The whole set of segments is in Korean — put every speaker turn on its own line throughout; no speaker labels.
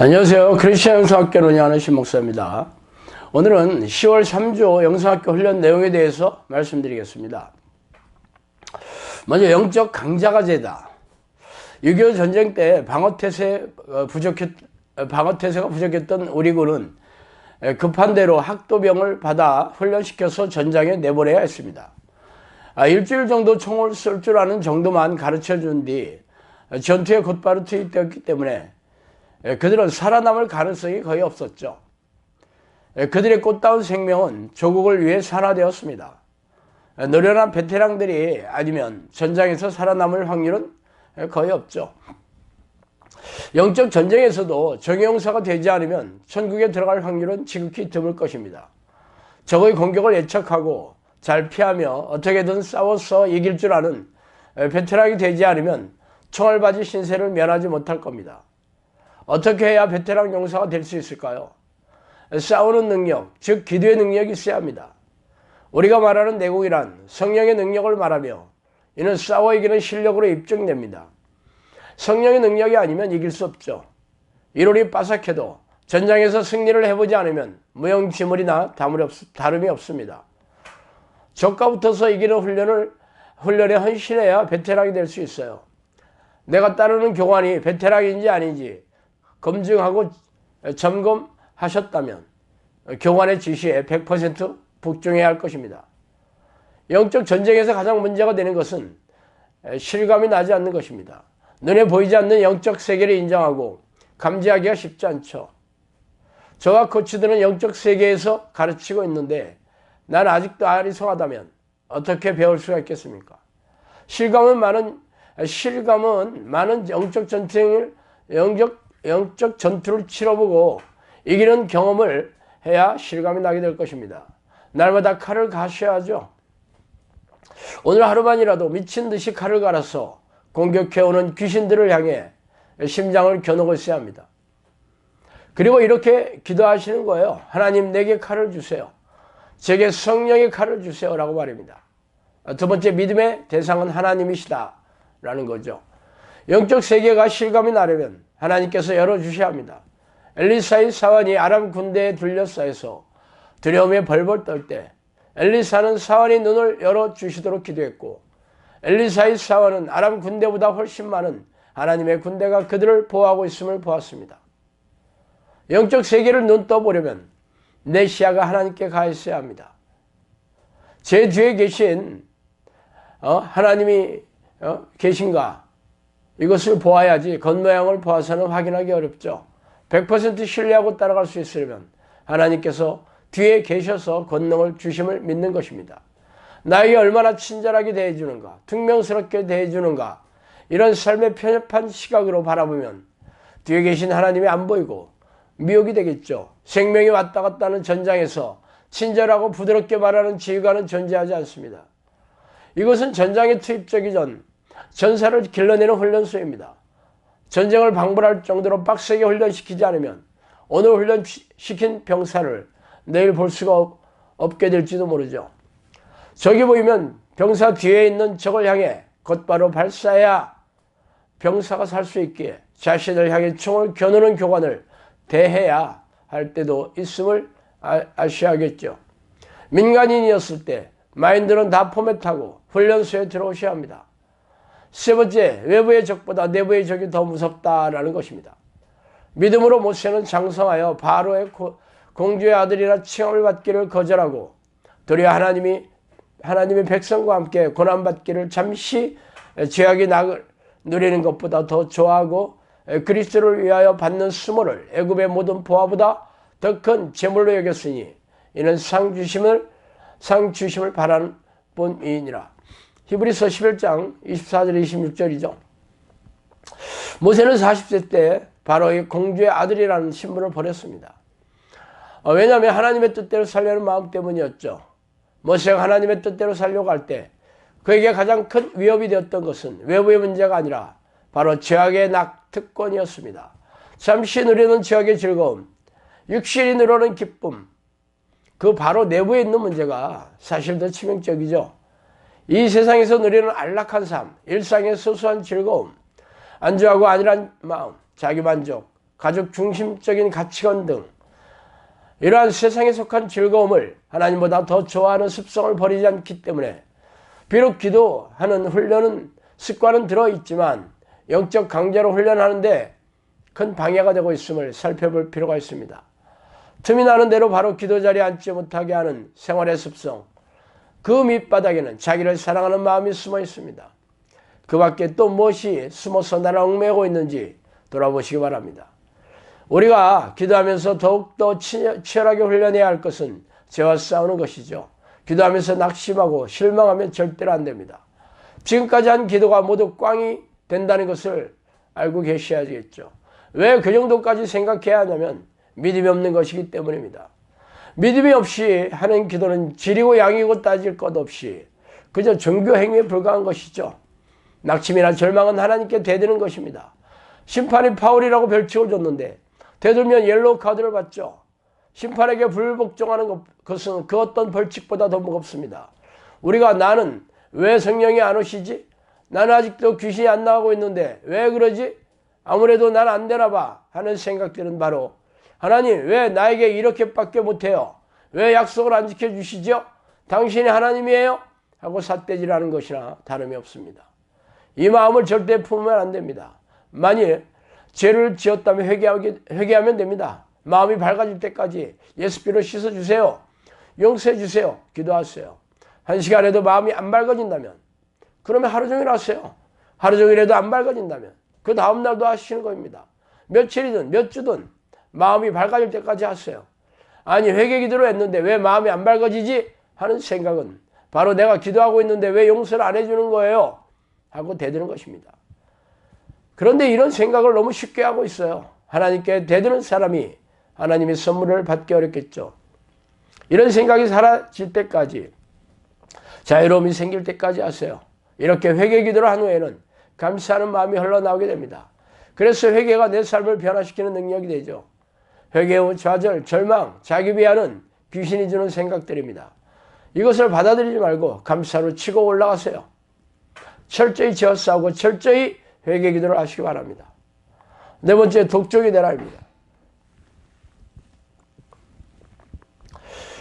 안녕하세요. 크리스천 영성학교를 운영하는 신목사입니다. 오늘은 10월 3주 영성학교 훈련 내용에 대해서 말씀드리겠습니다. 먼저 영적 강자가 되다. 6.25 전쟁 때 방어태세가 부족했던 우리 군은 급한 대로 학도병을 받아 훈련시켜서 전장에 내보내야 했습니다. 일주일 정도 총을 쏠 줄 아는 정도만 가르쳐준 뒤 전투에 곧바로 투입되었기 때문에 그들은 살아남을 가능성이 거의 없었죠. 그들의 꽃다운 생명은 조국을 위해 산화되었습니다. 노련한 베테랑들이 아니면 전장에서 살아남을 확률은 거의 없죠. 영적 전쟁에서도 정예용사가 되지 않으면 천국에 들어갈 확률은 지극히 드물 것입니다. 적의 공격을 예측하고 잘 피하며 어떻게든 싸워서 이길 줄 아는 베테랑이 되지 않으면 총알바지 신세를 면하지 못할 겁니다. 어떻게 해야 베테랑 용사가 될 수 있을까요? 싸우는 능력, 즉 기도의 능력이 있어야 합니다. 우리가 말하는 내공이란 성령의 능력을 말하며 이는 싸워 이기는 실력으로 입증됩니다. 성령의 능력이 아니면 이길 수 없죠. 이론이 빠삭해도 전장에서 승리를 해보지 않으면 무용지물이나 다름이 없습니다. 적과 붙어서 이기는 훈련에 헌신해야 베테랑이 될 수 있어요. 내가 따르는 교관이 베테랑인지 아닌지 검증하고 점검하셨다면 교관의 지시에 100% 복종해야 할 것입니다. 영적 전쟁에서 가장 문제가 되는 것은 실감이 나지 않는 것입니다. 눈에 보이지 않는 영적 세계를 인정하고 감지하기가 쉽지 않죠. 저와 코치들은 영적 세계에서 가르치고 있는데 난 아직도 아리송하다면 어떻게 배울 수가 있겠습니까? 실감은 많은 영적 전투를 치러보고 이기는 경험을 해야 실감이 나게 될 것입니다. 날마다 칼을 가셔야죠. 오늘 하루만이라도 미친 듯이 칼을 갈아서 공격해오는 귀신들을 향해 심장을 겨누고 있어야 합니다. 그리고 이렇게 기도하시는 거예요. 하나님, 내게 칼을 주세요. 제게 성령의 칼을 주세요 라고 말입니다. 두 번째, 믿음의 대상은 하나님이시다 라는 거죠. 영적 세계가 실감이 나려면 하나님께서 열어주셔야 합니다. 엘리사의 사환이 아람 군대에 둘러싸여서 두려움에 벌벌 떨 때 엘리사는 사환이 눈을 열어주시도록 기도했고, 엘리사의 사환은 아람 군대보다 훨씬 많은 하나님의 군대가 그들을 보호하고 있음을 보았습니다. 영적 세계를 눈 떠보려면 내 시야가 하나님께 가 있어야 합니다. 제 뒤에 계신 하나님이 계신가? 이것을 보아야지 겉모양을 보아서는 확인하기 어렵죠. 100% 신뢰하고 따라갈 수 있으려면 하나님께서 뒤에 계셔서 권능을 주심을 믿는 것입니다. 나에게 얼마나 친절하게 대해주는가, 퉁명스럽게 대해주는가, 이런 삶의 편협한 시각으로 바라보면 뒤에 계신 하나님이 안 보이고 미혹이 되겠죠. 생명이 왔다 갔다 하는 전장에서 친절하고 부드럽게 말하는 지휘관은 존재하지 않습니다. 이것은 전장에 투입되기 전 전사를 길러내는 훈련소입니다. 전쟁을 방불할 정도로 빡세게 훈련시키지 않으면 오늘 훈련시킨 병사를 내일 볼 수가 없게 될지도 모르죠. 적이 보이면 병사 뒤에 있는 적을 향해 곧바로 발사해야 병사가 살 수 있기에 자신을 향해 총을 겨누는 교관을 대해야 할 때도 있음을 아셔야겠죠. 민간인이었을 때 마인드는 다 포맷하고 훈련소에 들어오셔야 합니다. 세 번째, 외부의 적보다 내부의 적이 더 무섭다라는 것입니다. 믿음으로 모세는 장성하여 바로의 공주의 아들이라 칭함을 받기를 거절하고 도리어 하나님의 백성과 함께 고난받기를 잠시 죄악의 낙을 누리는 것보다 더 좋아하고 그리스도를 위하여 받는 수모를 애굽의 모든 보화보다 더 큰 재물로 여겼으니 이는 상 주심을 바라는 뿐이니라. 히브리서 11장 24절 26절이죠. 모세는 40세 때 바로의 공주의 아들이라는 신분을 버렸습니다. 왜냐하면 하나님의 뜻대로 살려는 마음 때문이었죠. 모세가 하나님의 뜻대로 살려고 할 때 그에게 가장 큰 위협이 되었던 것은 외부의 문제가 아니라 바로 죄악의 특권이었습니다. 잠시 누리는 죄악의 즐거움, 육신이 누르는 기쁨, 그 바로 내부에 있는 문제가 사실 더 치명적이죠. 이 세상에서 누리는 안락한 삶, 일상의 소소한 즐거움, 안주하고 안일한 마음, 자기만족, 가족 중심적인 가치관 등 이러한 세상에 속한 즐거움을 하나님보다 더 좋아하는 습성을 버리지 않기 때문에 비록 기도하는 훈련은 습관은 들어있지만 영적 강제로 훈련하는데 큰 방해가 되고 있음을 살펴볼 필요가 있습니다. 틈이 나는 대로 바로 기도 자리에 앉지 못하게 하는 생활의 습성, 그 밑바닥에는 자기를 사랑하는 마음이 숨어 있습니다. 그 밖에 또 무엇이 숨어서 나를 얽매고 있는지 돌아보시기 바랍니다. 우리가 기도하면서 더욱더 치열하게 훈련해야 할 것은 죄와 싸우는 것이죠. 기도하면서 낙심하고 실망하면 절대로 안 됩니다. 지금까지 한 기도가 모두 꽝이 된다는 것을 알고 계셔야겠죠. 왜 그 정도까지 생각해야 하냐면 믿음이 없는 것이기 때문입니다. 믿음이 없이 하는 기도는 질이고 양이고 따질 것 없이 그저 종교 행위에 불과한 것이죠. 낙심이나 절망은 하나님께 대드는 것입니다. 심판이 파울이라고 별칭을 줬는데 되돌면 옐로우 카드를 받죠. 심판에게 불복종하는 것은 그 어떤 벌칙보다 더 무겁습니다. 우리가 나는 왜 성령이 안 오시지? 나는 아직도 귀신이 안 나가고 있는데 왜 그러지? 아무래도 난 안 되나 봐 하는 생각들은 바로 하나님 왜 나에게 이렇게밖에 못해요? 왜 약속을 안 지켜주시죠? 당신이 하나님이에요? 하고 삿대질하는 것이나 다름이 없습니다. 이 마음을 절대 품으면 안 됩니다. 만일 죄를 지었다면 회개하면 됩니다. 마음이 밝아질 때까지 예수피로 씻어주세요. 용서해주세요. 기도하세요. 한 시간에도 마음이 안 밝아진다면 그러면 하루 종일 하세요. 하루 종일에도 안 밝아진다면 그 다음날도 하시는 겁니다. 며칠이든 몇 주든 마음이 밝아질 때까지 하세요. 아니 회개 기도를 했는데 왜 마음이 안 밝아지지? 하는 생각은 바로 내가 기도하고 있는데 왜 용서를 안 해주는 거예요? 하고 대드는 것입니다. 그런데 이런 생각을 너무 쉽게 하고 있어요. 하나님께 대드는 사람이 하나님의 선물을 받기 어렵겠죠. 이런 생각이 사라질 때까지 자유로움이 생길 때까지 하세요. 이렇게 회개 기도를 한 후에는 감사하는 마음이 흘러나오게 됩니다. 그래서 회개가 내 삶을 변화시키는 능력이 되죠. 회개 후 좌절, 절망, 자기 비하는 귀신이 주는 생각들입니다. 이것을 받아들이지 말고 감사로 치고 올라가세요. 철저히 죄와 싸우고 철저히 회개 기도를 하시기 바랍니다. 네 번째, 독촉이 되라입니다.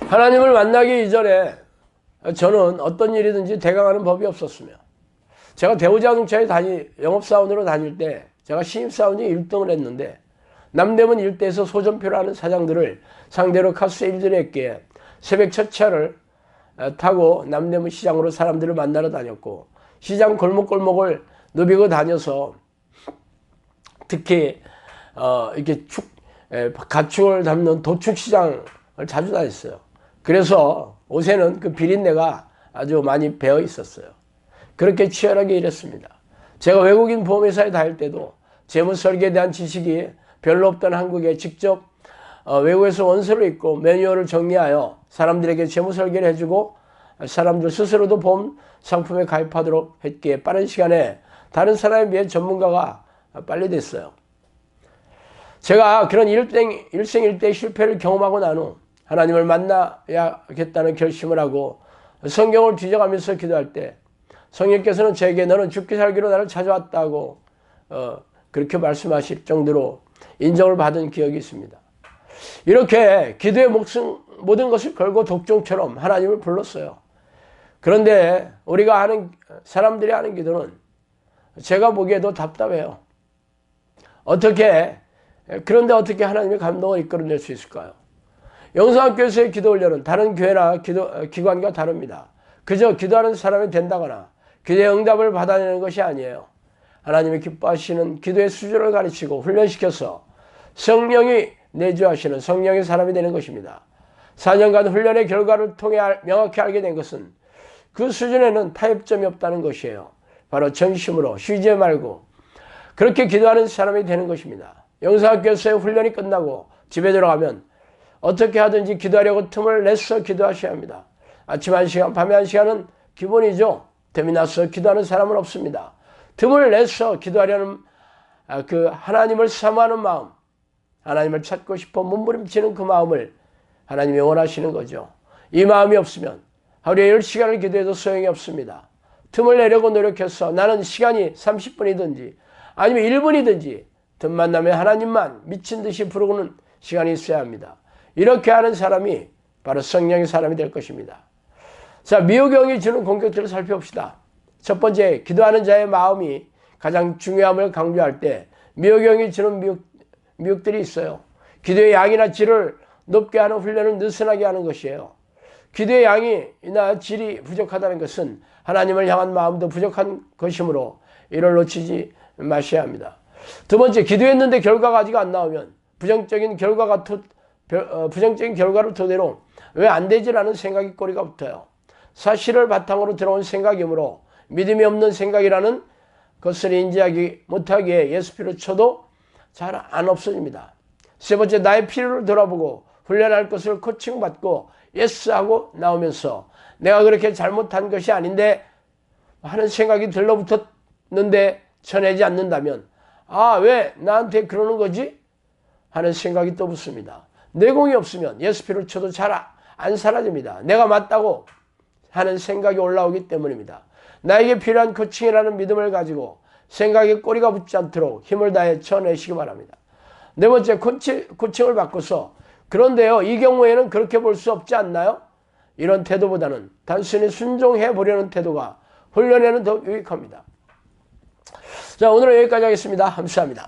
하나님을 만나기 이전에 저는 어떤 일이든지 대강하는 법이 없었으며 제가 대우자동차에 영업사원으로 다닐 때 제가 신입사원이 1등을 했는데 남대문 일대에서 소전표를 하는 사장들을 상대로 카스 일들을 했기에 새벽 첫 차를 타고 남대문 시장으로 사람들을 만나러 다녔고 시장 골목골목을 누비고 다녀서 특히 이렇게 가축을 담는 도축시장을 자주 다녔어요. 그래서 옷에는 그 비린내가 아주 많이 배어 있었어요. 그렇게 치열하게 일했습니다. 제가 외국인 보험회사에 다닐 때도 재무설계에 대한 지식이 별로 없던 한국에 직접 외국에서 원서를 읽고 매뉴얼을 정리하여 사람들에게 재무설계를 해주고 사람들 스스로도 보험 상품에 가입하도록 했기에 빠른 시간에 다른 사람에 비해 전문가가 빨리 됐어요. 제가 그런 일생일대의 실패를 경험하고 난 후 하나님을 만나야겠다는 결심을 하고 성경을 뒤져가면서 기도할 때 성령께서는 제게 너는 죽기 살기로 나를 찾아왔다고 그렇게 말씀하실 정도로 인정을 받은 기억이 있습니다. 이렇게 기도의 모든 것을 걸고 독종처럼 하나님을 불렀어요. 그런데 우리가 하는 사람들이 하는 기도는 제가 보기에도 답답해요. 그런데 어떻게 하나님의 감동을 이끌어낼 수 있을까요? 영성학교에서의 기도 훈련은 다른 교회나 기관과 다릅니다. 그저 기도하는 사람이 된다거나 기도의 응답을 받아내는 것이 아니에요. 하나님이 기뻐하시는 기도의 수준을 가르치고 훈련시켜서 성령이 내주하시는 성령의 사람이 되는 것입니다. 4년간 훈련의 결과를 통해 명확히 알게 된 것은 그 수준에는 타협점이 없다는 것이에요. 바로 전심으로 쉬지 말고 그렇게 기도하는 사람이 되는 것입니다. 영성학교에서의 훈련이 끝나고 집에 들어가면 어떻게 하든지 기도하려고 틈을 내서 기도하셔야 합니다. 아침 1시간, 밤에 1시간은 기본이죠. 틈이 나서 기도하는 사람은 없습니다. 틈을 내서 기도하려는 그 하나님을 사모하는 마음, 하나님을 찾고 싶어 몸부림치는 그 마음을 하나님이 원하시는 거죠. 이 마음이 없으면 하루에 10시간을 기도해도 소용이 없습니다. 틈을 내려고 노력해서 나는 시간이 30분이든지 아니면 1분이든지 틈만 나면 하나님만 미친 듯이 부르고는 시간이 있어야 합니다. 이렇게 하는 사람이 바로 성령의 사람이 될 것입니다. 자, 미호경이 주는 공격들을 살펴봅시다. 첫 번째, 기도하는 자의 마음이 가장 중요함을 강조할 때 미호경이 주는 미혹들이 있어요. 기도의 양이나 질을 높게 하는 훈련은 느슨하게 하는 것이에요. 기도의 양이나 질이 부족하다는 것은 하나님을 향한 마음도 부족한 것이므로 이를 놓치지 마셔야 합니다. 두 번째, 기도했는데 결과가 아직 안 나오면 부정적인 결과를 토대로 왜 안 되지라는 생각이 꼬리가 붙어요. 사실을 바탕으로 들어온 생각이므로 믿음이 없는 생각이라는 것을 인지하기 못하기에 예수피로 쳐도 잘 안 없어집니다. 세 번째, 나의 필요를 돌아보고 훈련할 것을 코칭받고 예스하고 나오면서 내가 그렇게 잘못한 것이 아닌데 하는 생각이 들러붙었는데 쳐내지 않는다면 왜 나한테 그러는 거지? 하는 생각이 또 붙습니다. 내공이 없으면 예수피를 쳐도 잘 안 사라집니다. 내가 맞다고 하는 생각이 올라오기 때문입니다. 나에게 필요한 코칭이라는 믿음을 가지고 생각에 꼬리가 붙지 않도록 힘을 다해 쳐내시기 바랍니다. 네 번째, 코칭을 바꿔서 그런데요, 이 경우에는 그렇게 볼 수 없지 않나요? 이런 태도보다는 단순히 순종해 보려는 태도가 훈련에는 더 유익합니다. 자, 오늘은 여기까지 하겠습니다. 감사합니다.